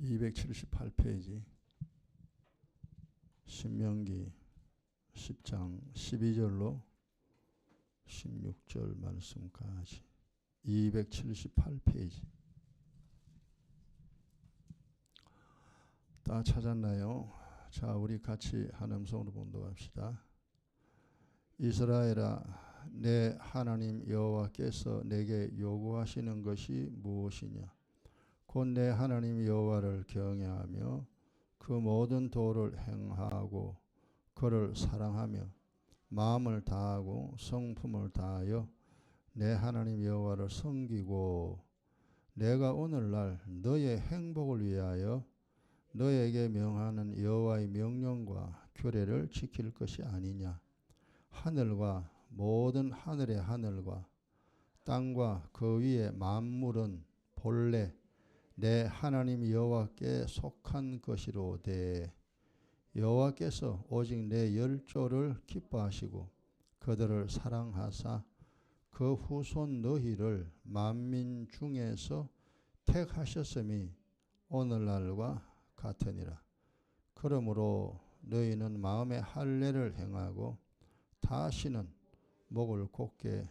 278페이지 신명기 10장 12절로 16절 말씀까지 278페이지 다 찾았나요? 자, 우리 같이 한 음성으로 봉독합시다. 이스라엘아, 내 하나님 여호와께서 내게 요구하시는 것이 무엇이냐? 곧 내 하나님 여호와를 경외하며 그 모든 도를 행하고 그를 사랑하며 마음을 다하고 성품을 다하여 내 하나님 여호와를 섬기고 내가 오늘날 너의 행복을 위하여 너에게 명하는 여호와의 명령과 규례를 지킬 것이 아니냐. 하늘과 모든 하늘의 하늘과 땅과 그 위의 만물은 본래 내 하나님 여호와께 속한 것이로되 여호와께서 오직 내 열조를 기뻐하시고 그들을 사랑하사 그 후손 너희를 만민 중에서 택하셨음이 오늘날과 같으니라. 그러므로 너희는 마음의 할례를 행하고 다시는 목을 곧게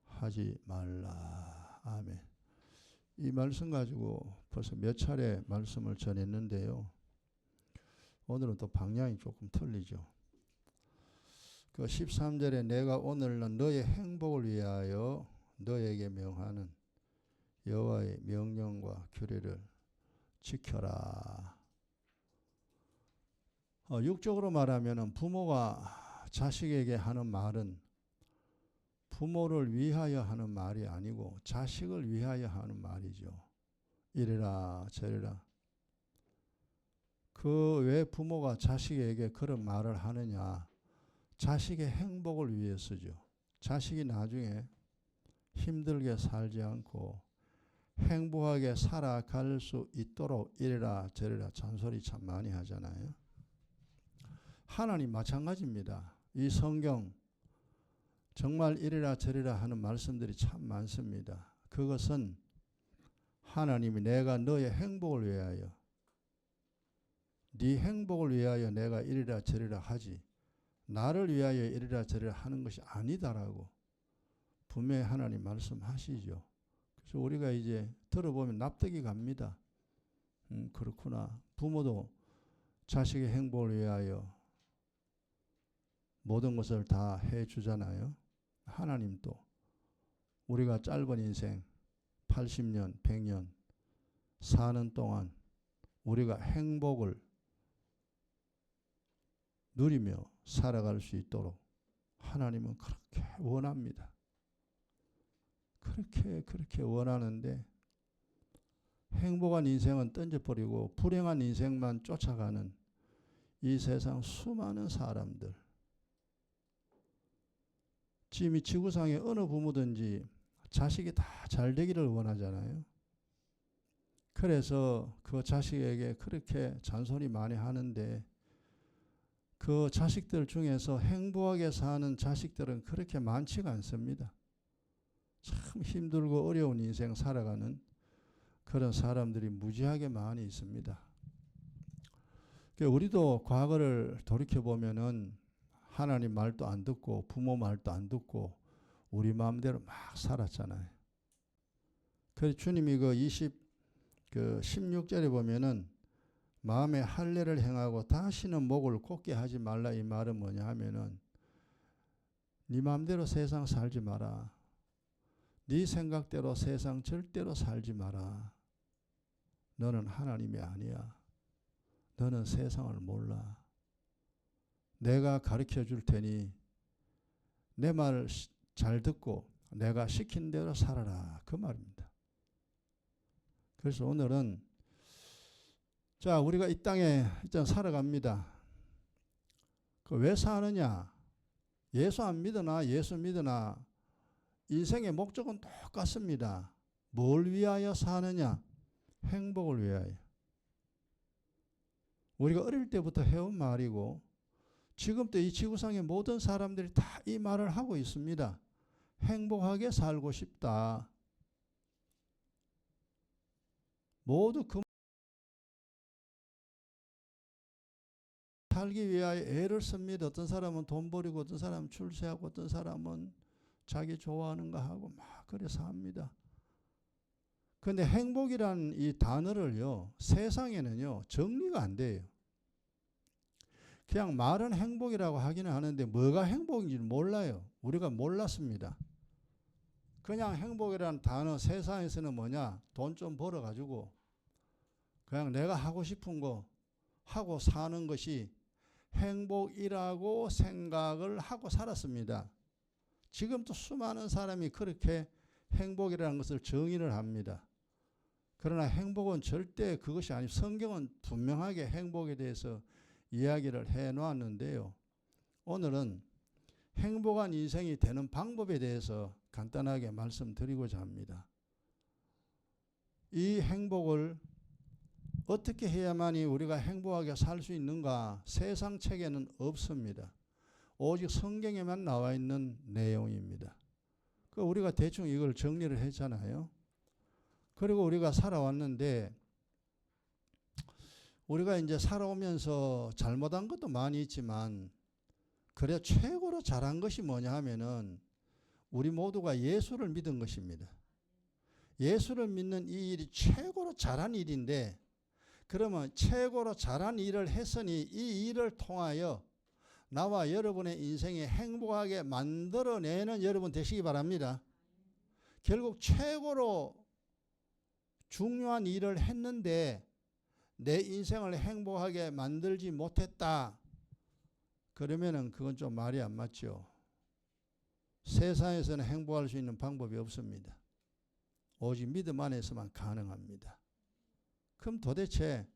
하지 말라. 아멘. 이 말씀 가지고 벌써 몇 차례 말씀을 전했는데요. 오늘은 또 방향이 조금 틀리죠. 그 13절에 내가 오늘은 너의 행복을 위하여 너에게 명하는 여호와의 명령과 규례를 지켜라. 육적으로 말하면 부모가 자식에게 하는 말은 부모를 위하여 하는 말이 아니고 자식을 위하여 하는 말이죠. 이래라 저래라. 그 왜 부모가 자식에게 그런 말을 하느냐. 자식의 행복을 위해서죠. 자식이 나중에 힘들게 살지 않고 행복하게 살아갈 수 있도록 이래라 저래라 잔소리 참 많이 하잖아요. 하나님 마찬가지입니다. 이 성경 정말 이래라 저래라 하는 말씀들이 참 많습니다. 그것은 하나님이 내가 너의 행복을 위하여 네 행복을 위하여 내가 이래라 저래라 하지 나를 위하여 이래라 저래라 하는 것이 아니다라고 분명히 하나님 말씀하시죠. 그래서 우리가 이제 들어보면 납득이 갑니다. 그렇구나. 부모도 자식의 행복을 위하여 모든 것을 다 해주잖아요. 하나님도 우리가 짧은 인생 80년, 100년 사는 동안 우리가 행복을 누리며 살아갈 수 있도록 하나님은 그렇게 원합니다. 그렇게 원하는데 행복한 인생은 던져버리고 불행한 인생만 쫓아가는 이 세상 수많은 사람들. 지금 이 지구상에 어느 부모든지 자식이 다 잘 되기를 원하잖아요. 그래서 그 자식에게 그렇게 잔소리 많이 하는데 그 자식들 중에서 행복하게 사는 자식들은 그렇게 많지가 않습니다. 참 힘들고 어려운 인생 살아가는 그런 사람들이 무지하게 많이 있습니다. 우리도 과거를 돌이켜보면은 하나님 말도 안 듣고 부모 말도 안 듣고 우리 마음대로 막 살았잖아요. 그래서 주님이 16절에 보면은 마음의 할례를 행하고 다시는 목을 곧게 하지 말라 이 말은 뭐냐 하면은 네 마음대로 세상 살지 마라. 네 생각대로 세상 절대로 살지 마라. 너는 하나님이 아니야. 너는 세상을 몰라. 내가 가르쳐 줄 테니 내 말 잘 듣고 내가 시킨 대로 살아라. 그 말입니다. 그래서 오늘은 자 우리가 이 땅에 일단 살아갑니다. 왜 사느냐? 예수 안 믿으나 예수 믿으나 인생의 목적은 똑같습니다. 뭘 위하여 사느냐? 행복을 위하여. 우리가 어릴 때부터 해온 말이고 지금도 이 지구상의 모든 사람들이 다 이 말을 하고 있습니다. 행복하게 살고 싶다. 모두 그 살기 위하여 애를 씁니다. 어떤 사람은 돈 버리고 어떤 사람은 출세하고 어떤 사람은 자기 좋아하는 거 하고 막 그래 삽니다. 그런데 행복이란 이 단어를요, 세상에는요 정리가 안 돼요. 그냥 말은 행복이라고 하기는 하는데 뭐가 행복인지는 몰라요. 우리가 몰랐습니다. 그냥 행복이라는 단어 세상에서는 뭐냐, 돈 좀 벌어가지고 그냥 내가 하고 싶은 거 하고 사는 것이 행복이라고 생각을 하고 살았습니다. 지금도 수많은 사람이 그렇게 행복이라는 것을 정의를 합니다. 그러나 행복은 절대 그것이 아니고 성경은 분명하게 행복에 대해서 이야기를 해 놓았는데요. 오늘은 행복한 인생이 되는 방법에 대해서 간단하게 말씀드리고자 합니다. 이 행복을 어떻게 해야만이 우리가 행복하게 살 수 있는가? 세상 책에는 없습니다. 오직 성경에만 나와 있는 내용입니다. 우리가 대충 이걸 정리를 했잖아요. 그리고 우리가 살아왔는데 우리가 이제 살아오면서 잘못한 것도 많이 있지만 그래 최고로 잘한 것이 뭐냐 하면은 우리 모두가 예수를 믿은 것입니다. 예수를 믿는 이 일이 최고로 잘한 일인데, 그러면 최고로 잘한 일을 했으니 이 일을 통하여 나와 여러분의 인생에 행복하게 만들어내는 여러분 되시기 바랍니다. 결국 최고로 중요한 일을 했는데 내 인생을 행복하게 만들지 못했다. 그러면은 그건 좀 말이 안 맞죠. 세상에서는 행복할 수 있는 방법이 없습니다. 오직 믿음 안에서만 가능합니다. 그럼 도대체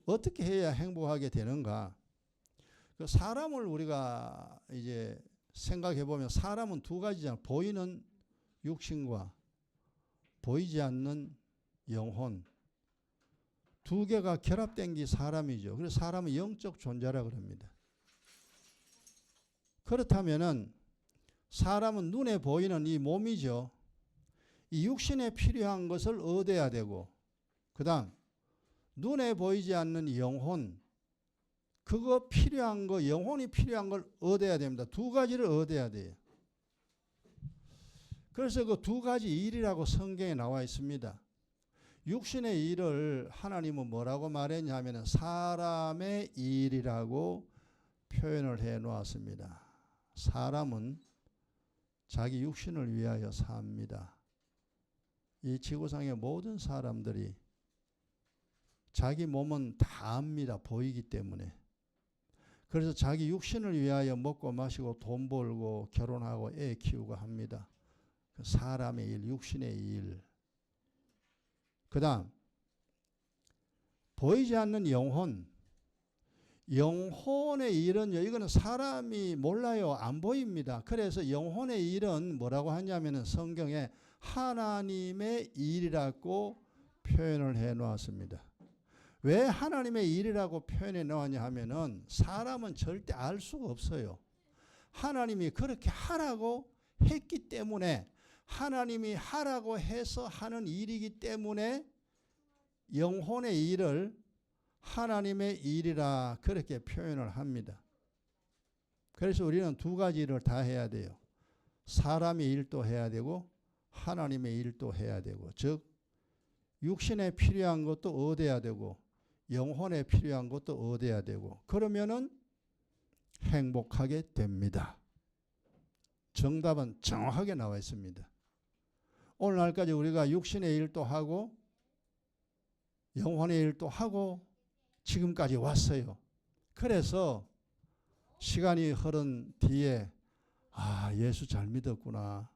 어떻게 해야 행복하게 되는가? 그 사람을 우리가 이제 생각해 보면 사람은 두 가지잖아요. 보이는 육신과 보이지 않는 영혼. 두 개가 결합된 게 사람이죠. 그래서 사람은 영적 존재라 그럽니다. 그렇다면은 사람은 눈에 보이는 이 몸이죠. 이 육신에 필요한 것을 얻어야 되고, 그 다음 눈에 보이지 않는 영혼, 그거 필요한 거, 영혼이 필요한 걸 얻어야 됩니다. 두 가지를 얻어야 돼요. 그래서 그 두 가지 일이라고 성경에 나와 있습니다. 육신의 일을 하나님은 뭐라고 말했냐면 사람의 일이라고 표현을 해 놓았습니다. 사람은 자기 육신을 위하여 삽니다. 이 지구상의 모든 사람들이 자기 몸은 다 압니다. 보이기 때문에. 그래서 자기 육신을 위하여 먹고 마시고 돈 벌고 결혼하고 애 키우고 합니다. 사람의 일, 육신의 일. 그 다음 보이지 않는 영혼. 영혼의 일은요, 이거는 사람이 몰라요. 안 보입니다. 그래서 영혼의 일은 뭐라고 하냐면은 성경에 하나님의 일이라고 표현을 해 놓았습니다. 왜 하나님의 일이라고 표현해 놓았냐 하면은 사람은 절대 알 수가 없어요. 하나님이 그렇게 하라고 했기 때문에, 하나님이 하라고 해서 하는 일이기 때문에 영혼의 일을 하나님의 일이라 그렇게 표현을 합니다. 그래서 우리는 두 가지 일을 다 해야 돼요. 사람의 일도 해야 되고 하나님의 일도 해야 되고, 즉 육신에 필요한 것도 얻어야 되고 영혼에 필요한 것도 얻어야 되고, 그러면은 행복하게 됩니다. 정답은 정확하게 나와 있습니다. 오늘날까지 우리가 육신의 일도 하고 영혼의 일도 하고 지금까지 왔어요. 그래서 시간이 흐른 뒤에 예수 잘 믿었구나.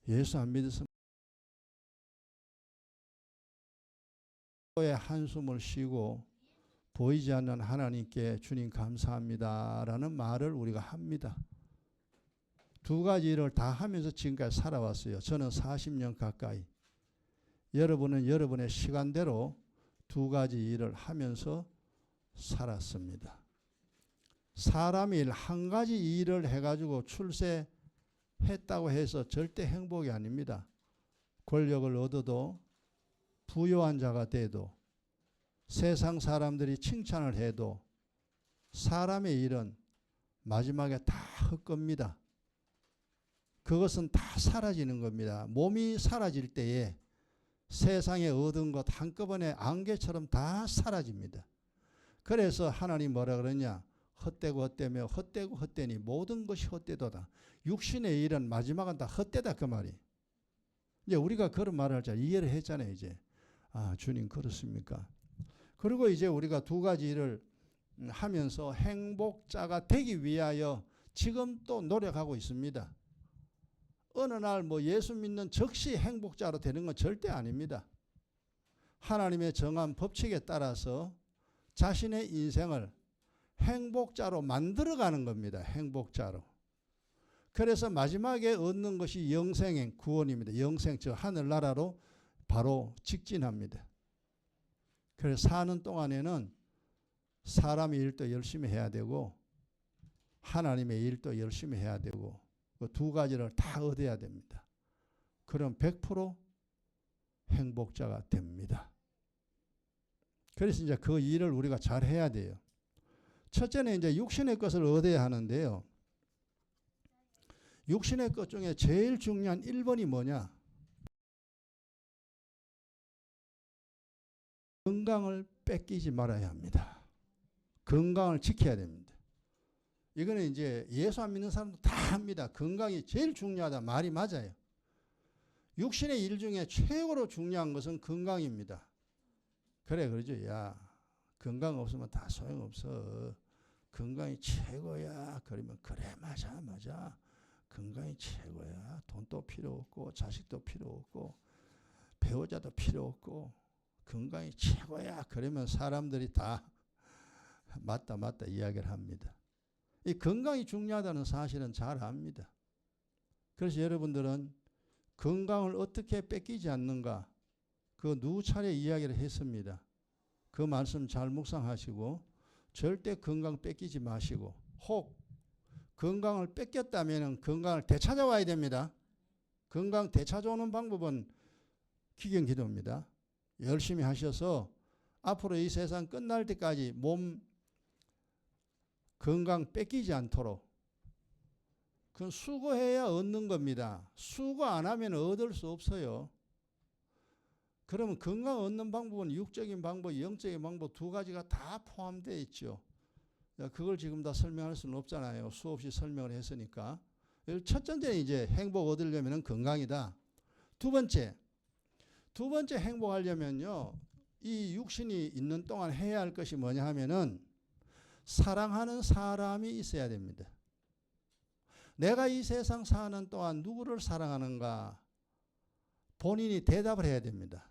예수 안 믿었으면 한숨을 쉬고 보이지 않는 하나님께 주님 감사합니다 라는 말을 우리가 합니다. 두 가지 일을 다 하면서 지금까지 살아왔어요. 저는 40년 가까이. 여러분은 여러분의 시간대로 두 가지 일을 하면서 살았습니다. 사람이 일, 한 가지 일을 해가지고 출세했다고 해서 절대 행복이 아닙니다. 권력을 얻어도, 부유한 자가 돼도, 세상 사람들이 칭찬을 해도 사람의 일은 마지막에 다 헛겁니다. 그것은 다 사라지는 겁니다. 몸이 사라질 때에 세상에 얻은 것 한꺼번에 안개처럼 다 사라집니다. 그래서 하나님 뭐라 그러냐? 헛되고 헛되며 헛되고 헛되니 모든 것이 헛되도다. 육신의 일은 마지막은 다 헛되다 그 말이. 이제 우리가 그런 말을 할 때 이해를 했잖아요. 이제 아 주님 그렇습니까? 그리고 이제 우리가 두 가지 일을 하면서 행복자가 되기 위하여 지금 또 노력하고 있습니다. 어느 날 뭐 예수 믿는 즉시 행복자로 되는 건 절대 아닙니다. 하나님의 정한 법칙에 따라서 자신의 인생을 행복자로 만들어가는 겁니다. 행복자로. 그래서 마지막에 얻는 것이 영생의 구원입니다. 영생 즉 하늘나라로 바로 직진합니다. 그래서 사는 동안에는 사람의 일도 열심히 해야 되고 하나님의 일도 열심히 해야 되고 그 두 가지를 다 얻어야 됩니다. 그럼 100% 행복자가 됩니다. 그래서 이제 그 일을 우리가 잘 해야 돼요. 첫째는 이제 육신의 것을 얻어야 하는데요. 육신의 것 중에 제일 중요한 1번이 뭐냐? 건강을 뺏기지 말아야 합니다. 건강을 지켜야 됩니다. 이거는 이제 예수 안 믿는 사람도 다 합니다. 건강이 제일 중요하다. 말이 맞아요. 육신의 일 중에 최고로 중요한 것은 건강입니다. 그래 그러죠. 야 건강 없으면 다 소용없어. 건강이 최고야. 그러면 그래 맞아. 건강이 최고야. 돈도 필요 없고 자식도 필요 없고 배우자도 필요 없고 건강이 최고야. 그러면 사람들이 다 맞다 이야기를 합니다. 이 건강이 중요하다는 사실은 잘 압니다. 그래서 여러분들은 건강을 어떻게 뺏기지 않는가 그 누차례 이야기를 했습니다. 그 말씀 잘 묵상하시고 절대 건강 뺏기지 마시고 혹 건강을 뺏겼다면 건강을 되찾아와야 됩니다. 건강 되찾아오는 방법은 기경기도입니다. 열심히 하셔서 앞으로 이 세상 끝날 때까지 몸 건강 뺏기지 않도록 그건 수고해야 얻는 겁니다. 수고 안 하면 얻을 수 없어요. 그러면 건강 얻는 방법은 육적인 방법, 영적인 방법 두 가지가 다 포함되어 있죠. 그걸 지금 다 설명할 수는 없잖아요. 수없이 설명을 했으니까. 첫 번째 이제 행복 얻으려면 건강이다. 두 번째 행복하려면요. 이 육신이 있는 동안 해야 할 것이 뭐냐 하면은 사랑하는 사람이 있어야 됩니다. 내가 이 세상 사는 동안 누구를 사랑하는가? 본인이 대답을 해야 됩니다.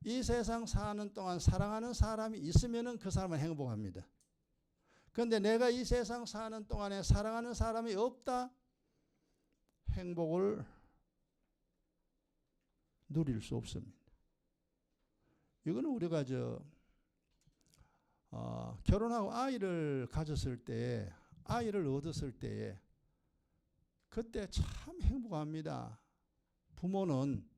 이 세상 사는 동안 사랑하는 사람이 있으면은 그 사람은 행복합니다. 그런데 내가 이 세상 사는 동안에 사랑하는 사람이 없다? 행복을 누릴 수 없습니다. 이거는 우리가 결혼하고 아이를 가졌을 때, 아이를 얻었을 때에 그때 참 행복합니다. 부모는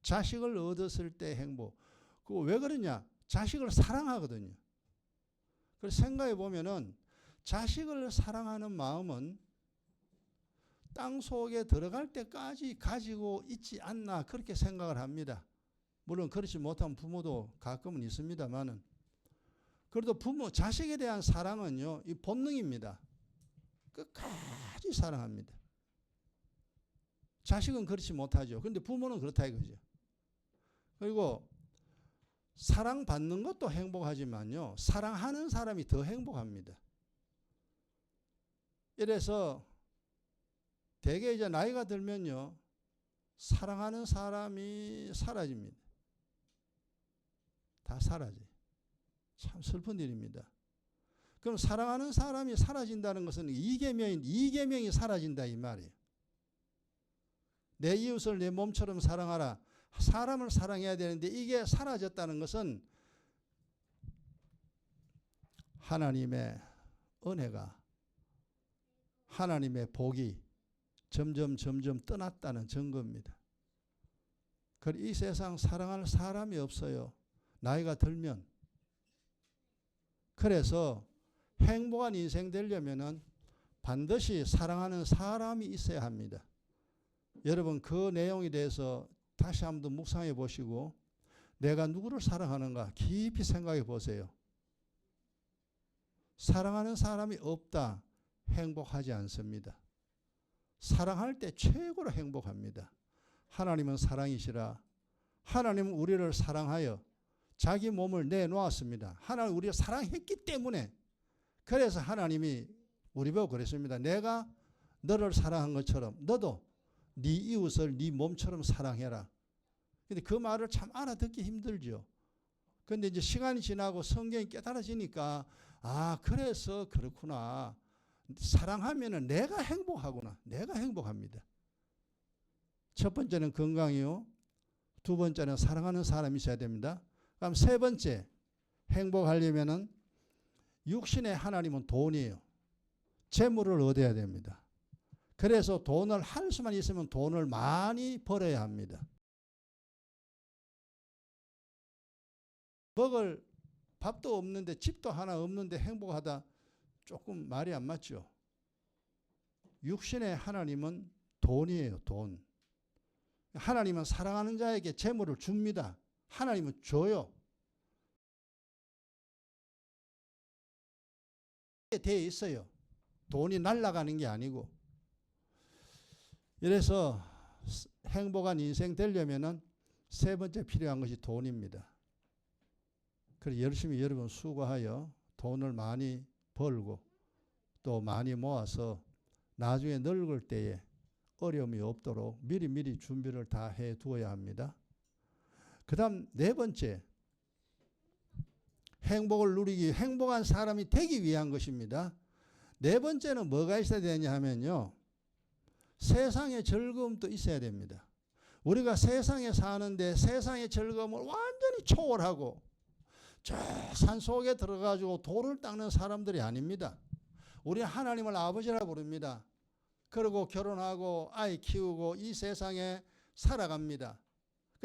자식을 얻었을 때 행복. 그거 왜 그러냐? 자식을 사랑하거든요. 그래서 생각해 보면은 자식을 사랑하는 마음은 땅 속에 들어갈 때까지 가지고 있지 않나 그렇게 생각을 합니다. 물론 그렇지 못한 부모도 가끔은 있습니다만은 그래도 부모 자식에 대한 사랑은요 이 본능입니다. 끝까지 사랑합니다. 자식은 그렇지 못하죠. 그런데 부모는 그렇다 이거죠. 그리고 사랑받는 것도 행복하지만요 사랑하는 사람이 더 행복합니다. 이래서 대개 이제 나이가 들면요 사랑하는 사람이 사라집니다. 다 사라져요. 참 슬픈 일입니다. 그럼 사랑하는 사람이 사라진다는 것은 이계명이 사라진다 이 말이에요. 내 이웃을 내 몸처럼 사랑하라. 사람을 사랑해야 되는데 이게 사라졌다는 것은 하나님의 은혜가 하나님의 복이 점점 떠났다는 증거입니다. 이 세상 사랑할 사람이 없어요. 나이가 들면. 그래서 행복한 인생 되려면은 반드시 사랑하는 사람이 있어야 합니다. 여러분 그 내용에 대해서 다시 한번 묵상해 보시고 내가 누구를 사랑하는가 깊이 생각해 보세요. 사랑하는 사람이 없다. 행복하지 않습니다. 사랑할 때 최고로 행복합니다. 하나님은 사랑이시라. 하나님은 우리를 사랑하여 자기 몸을 내놓았습니다. 하나님 우리를 사랑했기 때문에 그래서 하나님이 우리 보고 그랬습니다. 내가 너를 사랑한 것처럼 너도 네 이웃을 네 몸처럼 사랑해라. 근데 그 말을 참 알아듣기 힘들죠. 근데 이제 시간이 지나고 성경이 깨달아지니까 아 그래서 그렇구나. 사랑하면은 내가 행복하구나. 내가 행복합니다. 첫 번째는 건강이요. 두 번째는 사랑하는 사람이 있어야 됩니다. 그럼 세 번째 행복하려면은 육신의 하나님은 돈이에요. 재물을 얻어야 됩니다. 그래서 돈을 할 수만 있으면 돈을 많이 벌어야 합니다. 먹을 밥도 없는데 집도 하나 없는데 행복하다. 조금 말이 안 맞죠. 육신의 하나님은 돈이에요. 돈. 하나님은 사랑하는 자에게 재물을 줍니다. 하나님은 줘요. 되어 있어요. 돈이 날아가는 게 아니고. 이래서 행복한 인생 되려면은 세 번째 필요한 것이 돈입니다. 그래서 열심히 여러분 수고하여 돈을 많이 벌고 또 많이 모아서 나중에 늙을 때에 어려움이 없도록 미리미리 준비를 다 해 두어야 합니다. 그 다음 네 번째 행복을 누리기 행복한 사람이 되기 위한 것입니다. 네 번째는 뭐가 있어야 되냐 하면요. 세상의 즐거움도 있어야 됩니다. 우리가 세상에 사는데 세상의 즐거움을 완전히 초월하고 저 산속에 들어가지고 돌을 닦는 사람들이 아닙니다. 우리 하나님을 아버지라 부릅니다. 그리고 결혼하고 아이 키우고 이 세상에 살아갑니다.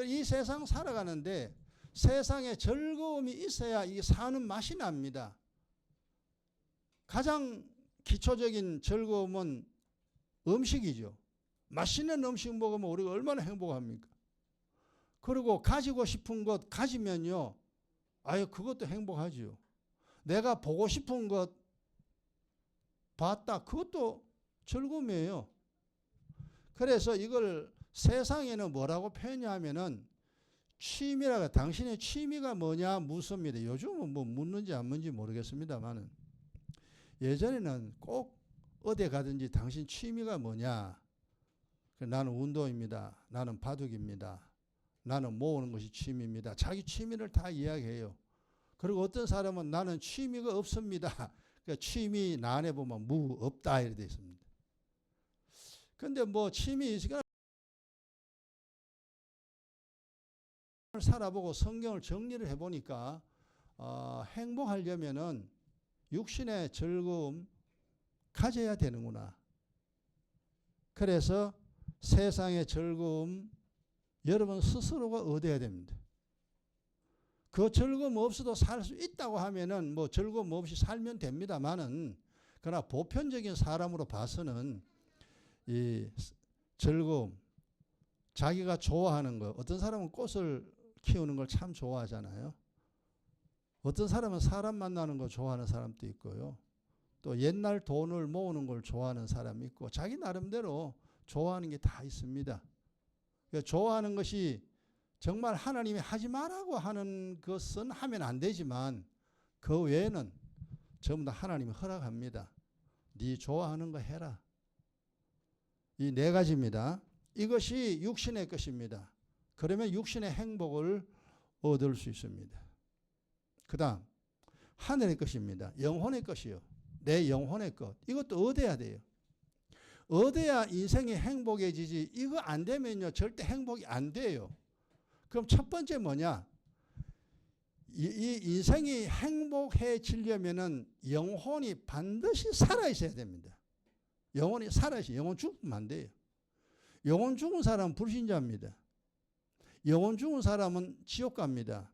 이 세상 살아가는데 세상에 즐거움이 있어야 이 사는 맛이 납니다. 가장 기초적인 즐거움은 음식이죠. 맛있는 음식 먹으면 우리가 얼마나 행복합니까? 그리고 가지고 싶은 것 가지면요. 아유 그것도 행복하지요. 내가 보고 싶은 것 봤다. 그것도 즐거움이에요. 그래서 이걸 세상에는 뭐라고 표현하면은 취미라고 당신의 취미가 뭐냐 묻습니다. 요즘은 뭐 묻는지 안 묻는지 모르겠습니다만은 예전에는 꼭 어디 가든지 당신 취미가 뭐냐. 나는 운동입니다. 나는 바둑입니다. 나는 모으는 것이 취미입니다. 자기 취미를 다 이야기해요. 그리고 어떤 사람은 나는 취미가 없습니다. 그러니까 취미 난에 보면 무 없다 이렇게 되어 있습니다. 근데 뭐 취미 있으니까 살아보고 성경을 정리를 해보니까 행복하려면은 육신의 즐거움 가져야 되는구나. 그래서 세상의 즐거움 여러분 스스로가 얻어야 됩니다. 그 즐거움 없어도 살 수 있다고 하면은 뭐 즐거움 없이 살면 됩니다만은 그러나 보편적인 사람으로 봐서는 이 즐거움 자기가 좋아하는 거 어떤 사람은 꽃을 키우는 걸 참 좋아하잖아요. 어떤 사람은 사람 만나는 거 좋아하는 사람도 있고요. 또 옛날 돈을 모으는 걸 좋아하는 사람이 있고 자기 나름대로 좋아하는 게 다 있습니다. 그러니까 좋아하는 것이 정말 하나님이 하지 말라고 하는 것은 하면 안 되지만 그 외에는 전부 다 하나님이 허락합니다. 네 좋아하는 거 해라. 이 네 가지입니다. 이것이 육신의 것입니다. 그러면 육신의 행복을 얻을 수 있습니다. 그 다음 하늘의 것입니다. 영혼의 것이요. 내 영혼의 것. 이것도 얻어야 돼요. 얻어야 인생이 행복해지지 이거 안 되면요 절대 행복이 안 돼요. 그럼 첫 번째 뭐냐? 이 인생이 행복해지려면은 영혼이 반드시 살아있어야 됩니다. 영혼이 살아있어요. 영혼 죽으면 안 돼요. 영혼 죽은 사람은 불신자입니다. 영혼 죽은 사람은 지옥 갑니다.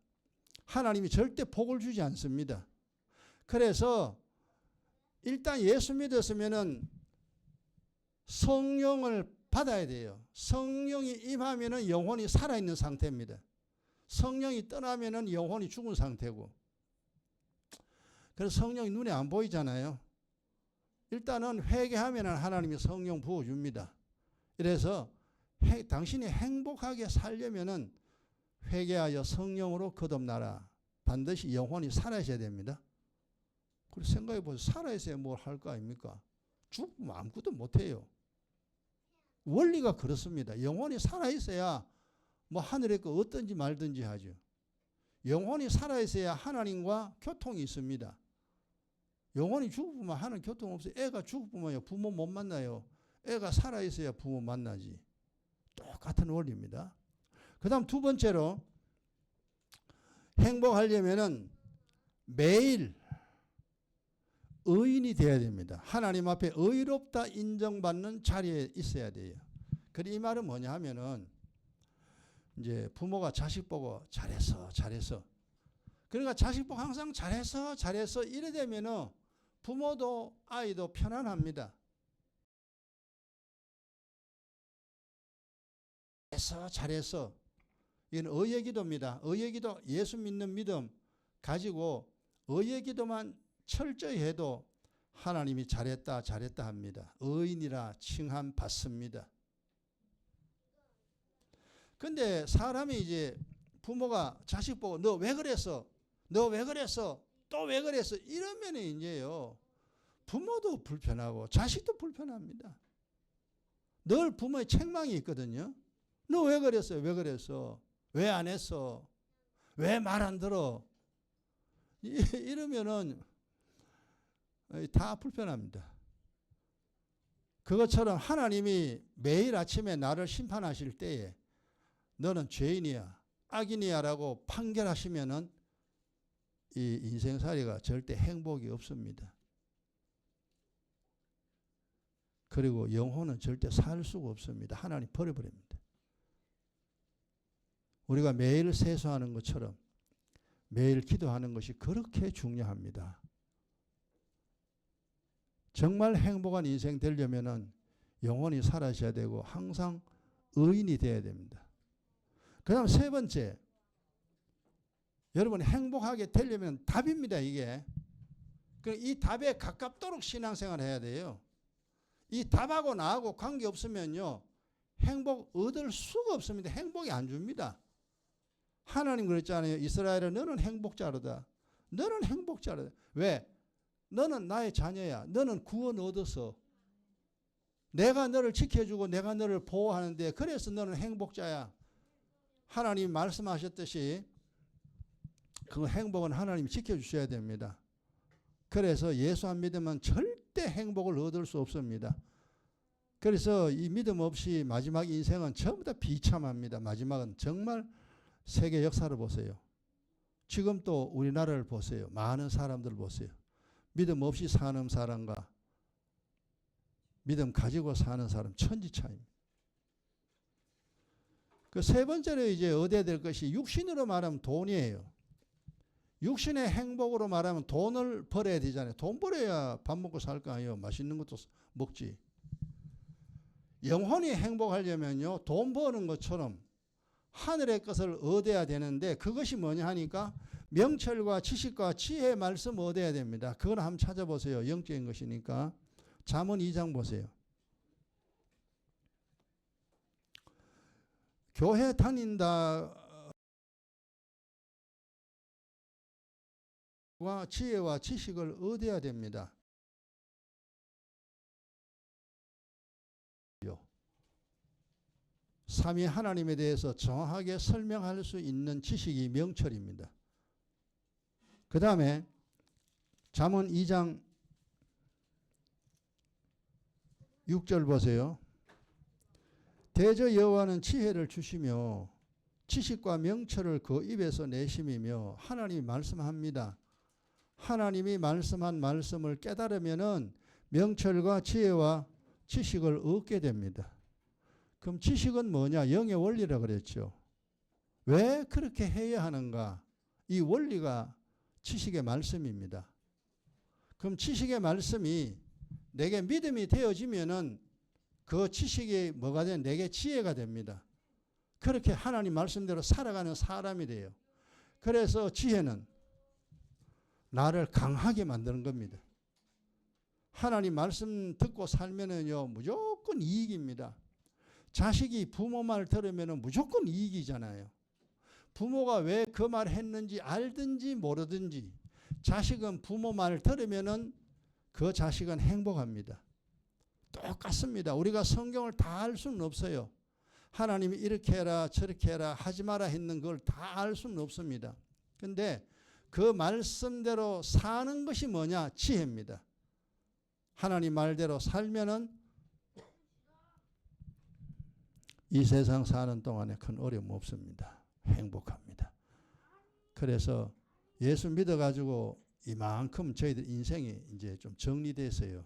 하나님이 절대 복을 주지 않습니다. 그래서 일단 예수 믿었으면은 성령을 받아야 돼요. 성령이 임하면은 영혼이 살아있는 상태입니다. 성령이 떠나면은 영혼이 죽은 상태고. 그래서 성령이 눈에 안 보이잖아요. 일단은 회개하면은 하나님이 성령 부어줍니다. 그래서 당신이 행복하게 살려면은 회개하여 성령으로 거듭나라. 반드시 영혼이 살아있어야 됩니다. 그리고 생각해 보세요. 살아있어야 뭘 할 거 아닙니까? 죽으면 아무것도 못해요. 원리가 그렇습니다. 영혼이 살아있어야 뭐 하늘의 거 어떤지 말든지 하죠. 영혼이 살아있어야 하나님과 교통이 있습니다. 영혼이 죽으면 하는 교통 없어요. 애가 죽으면 부모 못 만나요. 애가 살아있어야 부모 만나지. 똑같은 원리입니다. 그 다음 두 번째로 행복하려면은 매일 의인이 되어야 됩니다. 하나님 앞에 의롭다 인정받는 자리에 있어야 돼요. 그래 이 말은 뭐냐 하면은 이제 부모가 자식 보고 잘했어. 그러니까 자식 보고 항상 잘했어 이래 되면은 부모도 아이도 편안합니다. 잘했어. 이건 의의 기도입니다. 의의 기도, 예수 믿는 믿음 가지고 의의 기도만 철저히 해도 하나님이 잘했다 합니다. 의인이라 칭함 받습니다. 근데 사람이 이제 부모가 자식 보고 너 왜 그랬어? 또 왜 그랬어? 이러면 이제요 부모도 불편하고 자식도 불편합니다. 늘 부모의 책망이 있거든요. 너 왜 그랬어? 왜 안 했어? 왜 말 안 들어? 이러면은 다 불편합니다. 그것처럼 하나님이 매일 아침에 나를 심판하실 때에 너는 죄인이야, 악인이야 라고 판결하시면은 이 인생살이가 절대 행복이 없습니다. 그리고 영혼은 절대 살 수가 없습니다. 하나님 버려버립니다. 우리가 매일 세수하는 것처럼 매일 기도하는 것이 그렇게 중요합니다. 정말 행복한 인생 되려면은 영혼이 살아셔야 되고 항상 의인이 되어야 됩니다. 그 다음 세 번째, 여러분 행복하게 되려면 답입니다. 이게. 이 답에 가깝도록 신앙생활 해야 돼요. 이 답하고 나하고 관계없으면요 행복 얻을 수가 없습니다. 행복이 안 줍니다. 하나님 그랬잖아요. 이스라엘아 너는 행복자로다. 왜? 너는 나의 자녀야. 너는 구원 얻어서 내가 너를 지켜주고 내가 너를 보호하는데 그래서 너는 행복자야. 하나님이 말씀하셨듯이 그 행복은 하나님이 지켜주셔야 됩니다. 그래서 예수 안 믿으면 절대 행복을 얻을 수 없습니다. 그래서 이 믿음 없이 마지막 인생은 전부 다 비참합니다. 마지막은 정말 세계 역사를 보세요. 지금 또 우리나라를 보세요. 많은 사람들 보세요. 믿음 없이 사는 사람과 믿음 가지고 사는 사람 천지 차이입니다. 그 세 번째로 이제 얻어야 될 것이 육신으로 말하면 돈이에요. 육신의 행복으로 말하면 돈을 벌어야 되잖아요. 돈 벌어야 밥 먹고 살 거 아니에요. 맛있는 것도 먹지. 영혼이 행복하려면요 돈 버는 것처럼 하늘의 것을 얻어야 되는데 그것이 뭐냐 하니까 명철과 지식과 지혜의 말씀 얻어야 됩니다. 그걸 한번 찾아보세요. 영적인 것이니까. 잠언 2장 보세요. 교회 다닌다 와 지혜와 지식을 얻어야 됩니다. 삼위 하나님에 대해서 정확하게 설명할 수 있는 지식이 명철입니다. 그 다음에 잠언 2장 6절 보세요. 대저 여호와는 지혜를 주시며 지식과 명철을 그 입에서 내심이며 하나님이 말씀합니다. 하나님이 말씀한 말씀을 깨달으면은 명철과 지혜와 지식을 얻게 됩니다. 그럼 지식은 뭐냐? 영의 원리라 그랬죠. 왜 그렇게 해야 하는가? 이 원리가 지식의 말씀입니다. 그럼 지식의 말씀이 내게 믿음이 되어지면은 그 지식이 뭐가 돼? 내게 지혜가 됩니다. 그렇게 하나님 말씀대로 살아가는 사람이 돼요. 그래서 지혜는 나를 강하게 만드는 겁니다. 하나님 말씀 듣고 살면은요, 무조건 이익입니다. 자식이 부모 말 들으면은 무조건 이익이잖아요. 부모가 왜 그 말 했는지 알든지 모르든지 자식은 부모 말 들으면은 그 자식은 행복합니다. 똑같습니다. 우리가 성경을 다 알 수는 없어요. 하나님이 이렇게 해라 저렇게 해라 하지 마라 했는 걸 다 알 수는 없습니다. 근데 그 말씀대로 사는 것이 뭐냐? 지혜입니다. 하나님 말대로 살면은 이 세상 사는 동안에 큰 어려움 없습니다. 행복합니다. 그래서 예수 믿어가지고 이만큼 저희들 인생이 이제 좀 정리됐어요.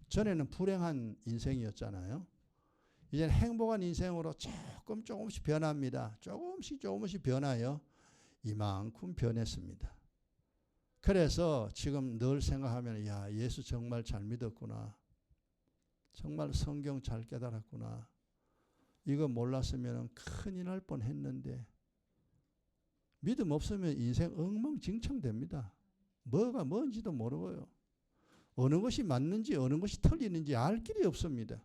전에는 불행한 인생이었잖아요. 이제는 행복한 인생으로 조금씩 변합니다. 조금씩 변하여 이만큼 변했습니다. 그래서 지금 늘 생각하면 야, 예수 정말 잘 믿었구나. 정말 성경 잘 깨달았구나. 이거 몰랐으면 큰일 날 뻔했는데 믿음 없으면 인생 엉망진창됩니다. 뭐가 뭔지도 모르고요. 어느 것이 맞는지 어느 것이 틀리는지 알 길이 없습니다.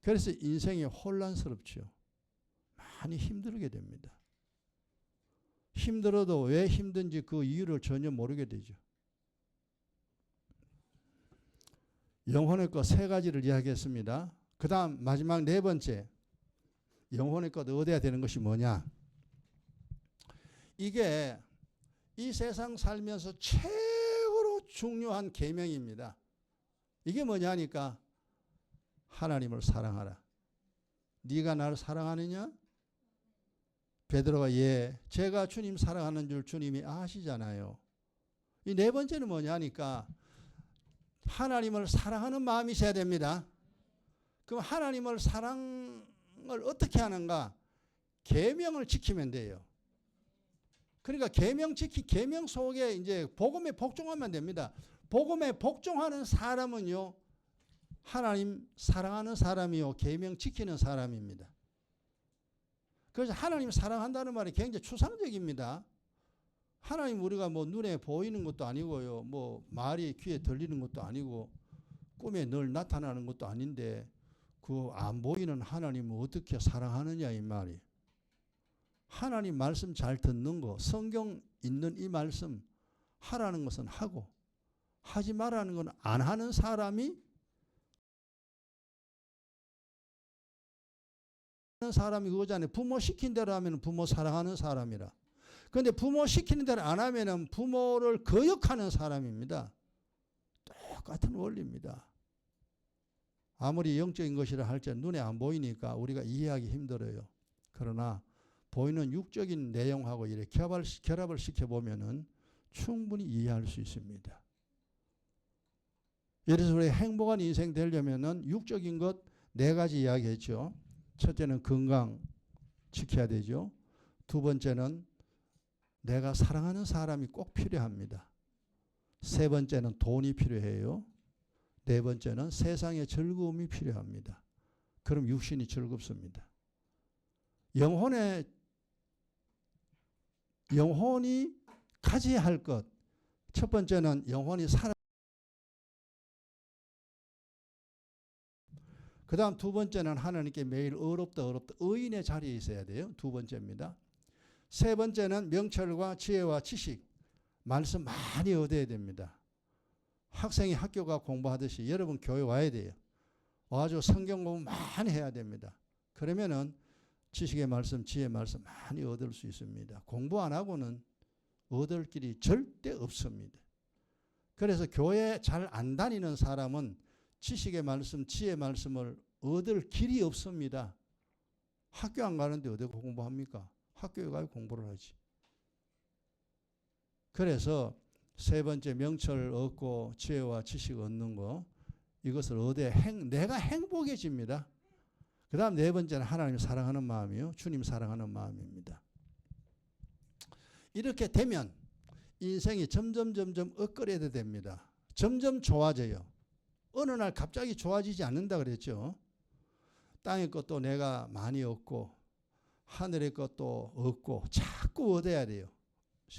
그래서 인생이 혼란스럽죠. 많이 힘들게 됩니다. 힘들어도 왜 힘든지 그 이유를 전혀 모르게 되죠. 영혼의 것 세 가지를 이야기했습니다. 그 다음 마지막 네 번째, 영혼의 것 얻어야 되는 것이 뭐냐? 이게 이 세상 살면서 최고로 중요한 계명입니다. 이게 뭐냐니까 하나님을 사랑하라. 네가 나를 사랑하느냐? 베드로가 예, 제가 주님 사랑하는 줄 주님이 아시잖아요. 이 네 번째는 뭐냐니까 하나님을 사랑하는 마음이 있어야 됩니다. 그럼 하나님을 사랑을 어떻게 하는가? 계명을 지키면 돼요. 그러니까 계명 속에 이제 복음에 복종하면 됩니다. 복음에 복종하는 사람은요, 하나님 사랑하는 사람이요, 계명 지키는 사람입니다. 그래서 하나님 사랑한다는 말이 굉장히 추상적입니다. 하나님 우리가 뭐 눈에 보이는 것도 아니고요, 뭐 말이 귀에 들리는 것도 아니고 꿈에 늘 나타나는 것도 아닌데 그 안 보이는 하나님을 어떻게 사랑하느냐 이 말이. 하나님 말씀 잘 듣는 거, 성경 있는 이 말씀 하라는 것은 하고 하지 말라는 건 안 하는 사람이 그거잖아요. 부모 시킨 대로 하면 부모 사랑하는 사람이라. 그런데 부모 시키는 대로 안 하면 부모를 거역하는 사람입니다. 똑같은 원리입니다. 아무리 영적인 것이라 할지 눈에 안 보이니까 우리가 이해하기 힘들어요. 그러나 보이는 육적인 내용하고 이렇게 결합을 시켜보면은 충분히 이해할 수 있습니다. 그래서 우리 행복한 인생 되려면은 육적인 것 네 가지 이야기했죠. 첫째는 건강 지켜야 되죠. 두 번째는 내가 사랑하는 사람이 꼭 필요합니다. 세 번째는 돈이 필요해요. 네 번째는 세상의 즐거움이 필요합니다. 그럼 육신이 즐겁습니다. 영혼이 가져야 할 것. 첫 번째는 영혼이 그 다음 두 번째는 하나님께 매일 의롭다 의인의 자리에 있어야 돼요. 두 번째입니다. 세 번째는 명철과 지혜와 지식, 말씀 많이 얻어야 됩니다. 학생이 학교 가 공부하듯이 여러분 교회 와야 돼요. 와가지고 성경 공부 많이 해야 됩니다. 그러면은 지식의 말씀, 지혜의 말씀 많이 얻을 수 있습니다. 공부 안 하고는 얻을 길이 절대 없습니다. 그래서 교회 잘 안 다니는 사람은 지식의 말씀, 지혜의 말씀을 얻을 길이 없습니다. 학교 안 가는데 어디 공부합니까? 학교에 가서 공부를 하지. 그래서 세 번째 명철 얻고 지혜와 지식 얻는 거, 이것을 얻어야 내가 행복해집니다. 그 다음 네 번째는 하나님 사랑하는 마음이요. 주님 사랑하는 마음입니다. 이렇게 되면 인생이 점점 업그레이드 됩니다. 점점 좋아져요. 어느 날 갑자기 좋아지지 않는다 그랬죠. 땅의 것도 내가 많이 얻고 하늘의 것도 얻고 자꾸 얻어야 돼요.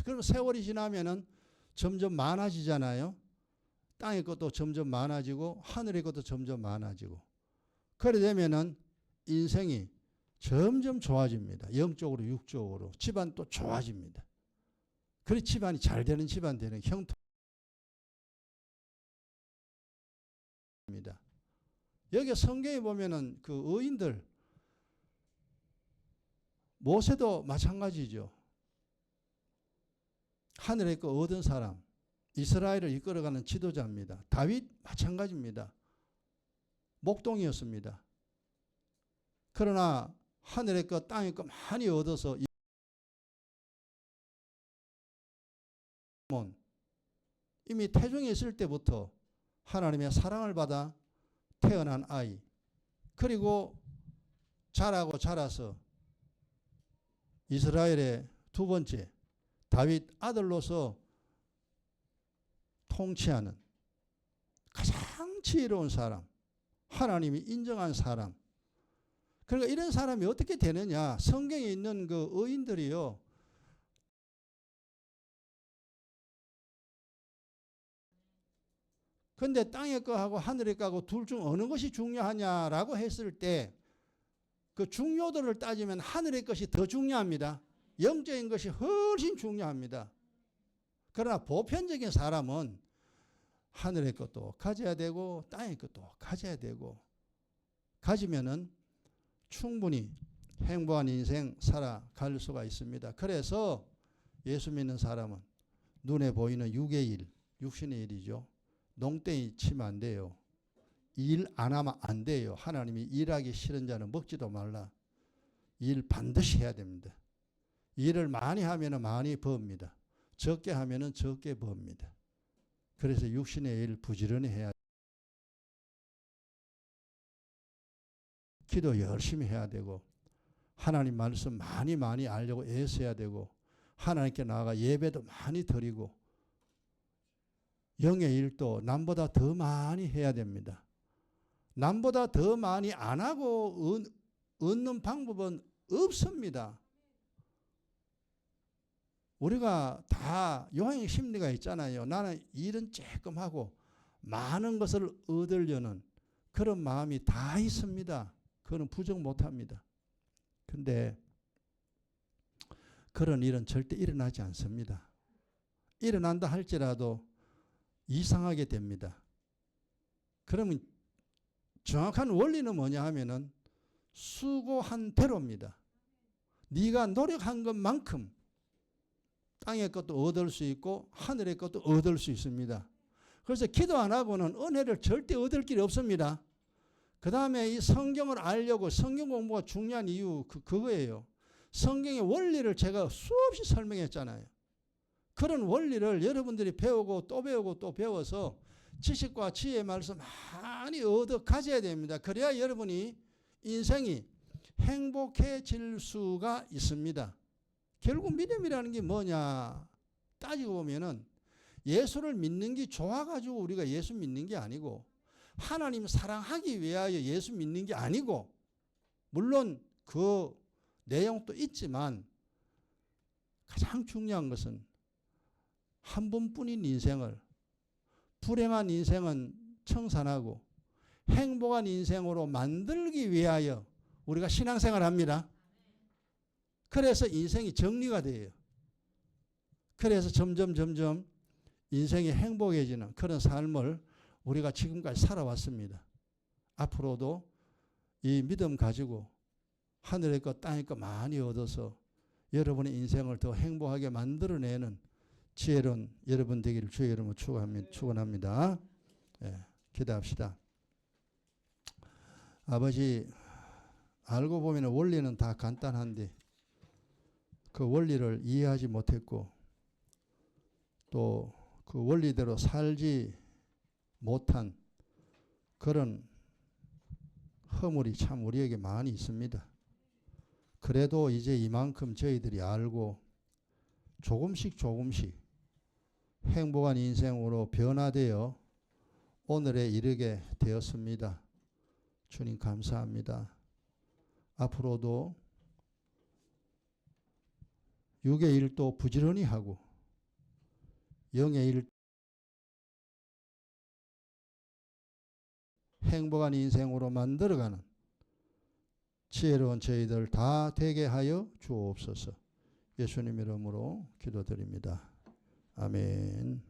그럼 세월이 지나면은 점점 많아지잖아요. 땅의 것도 점점 많아지고 하늘의 것도 점점 많아지고. 그래 되면은 인생이 점점 좋아집니다. 영적으로 육적으로 집안도 좋아집니다. 그래 집안이 잘 되는 집안 되는 형통입니다. 여기 성경에 보면은 그 의인들 모세도 마찬가지죠. 하늘의 거 얻은 사람, 이스라엘을 이끌어가는 지도자입니다. 다윗 마찬가지입니다. 목동이었습니다. 그러나 하늘의 것 땅의 것 많이 얻어서 이미 태중에 있을 때부터 하나님의 사랑을 받아 태어난 아이, 그리고 자라고 자라서 이스라엘의 두 번째 다윗 아들로서 통치하는 가장 지혜로운 사람, 하나님이 인정한 사람. 그러니까 이런 사람이 어떻게 되느냐. 성경에 있는 그 의인들이요, 근데 땅의 거하고 하늘의 거하고 둘 중 어느 것이 중요하냐라고 했을 때 그 중요도를 따지면 하늘의 것이 더 중요합니다. 영적인 것이 훨씬 중요합니다. 그러나 보편적인 사람은 하늘의 것도 가져야 되고 땅의 것도 가져야 되고, 가지면은 충분히 행복한 인생 살아갈 수가 있습니다. 그래서 예수 믿는 사람은 눈에 보이는 육의 일, 육신의 일이죠. 농땡이 치면 안 돼요. 일 안 하면 안 돼요. 하나님이 일하기 싫은 자는 먹지도 말라. 일 반드시 해야 됩니다. 일을 많이 하면 많이 법니다. 적게 하면 적게 법니다. 그래서 육신의 일 부지런히 해야 돼요. 기도 열심히 해야 되고, 하나님 말씀 많이 알려고 애써야 되고, 하나님께 나아가 예배도 많이 드리고, 영의 일도 남보다 더 많이 해야 됩니다. 남보다 더 많이 안 하고 얻는 방법은 없습니다. 우리가 다 요행 심리가 있잖아요. 나는 일은 조금 하고 많은 것을 얻으려는 그런 마음이 다 있습니다. 그거는 부정 못합니다. 근데 그런 일은 절대 일어나지 않습니다. 일어난다 할지라도 이상하게 됩니다. 그러면 정확한 원리는 뭐냐 하면은 수고한 대로입니다. 네가 노력한 것만큼 땅의 것도 얻을 수 있고 하늘의 것도 얻을 수 있습니다. 그래서 기도 안 하고는 은혜를 절대 얻을 길이 없습니다. 그 다음에 이 성경을 알려고 성경 공부가 중요한 이유 그거예요. 성경의 원리를 제가 수없이 설명했잖아요. 그런 원리를 여러분들이 배우고 또 배우고 또 배워서 지식과 지혜의 말씀 많이 얻어 가져야 됩니다. 그래야 여러분이 인생이 행복해질 수가 있습니다. 결국 믿음이라는 게 뭐냐 따지고 보면은 예수를 믿는 게 좋아가지고 우리가 예수 믿는 게 아니고, 하나님 사랑하기 위하여 예수 믿는 게 아니고, 물론 그 내용도 있지만 가장 중요한 것은 한 번뿐인 인생을, 불행한 인생은 청산하고 행복한 인생으로 만들기 위하여 우리가 신앙생활을 합니다. 그래서 인생이 정리가 돼요. 그래서 점점 인생이 행복해지는 그런 삶을 우리가 지금까지 살아왔습니다. 앞으로도 이 믿음 가지고 하늘의 것 땅의 것 많이 얻어서 여러분의 인생을 더 행복하게 만들어내는 지혜로운 여러분 되기를 주의 이름으로 축원합니다. 예, 기도합시다. 아버지, 알고 보면 원리는 다 간단한데 그 원리를 이해하지 못했고 또 그 원리대로 살지 못한 그런 허물이 참 우리에게 많이 있습니다. 그래도 이제 이만큼 저희들이 알고 조금씩 행복한 인생으로 변화되어 오늘에 이르게 되었습니다. 주님 감사합니다. 앞으로도 육의 일도 부지런히 하고 영의 일 행복한 인생으로 만들어가는 지혜로운 저희들 다 되게 하여 주옵소서. 예수님 이름으로 기도드립니다. 아멘.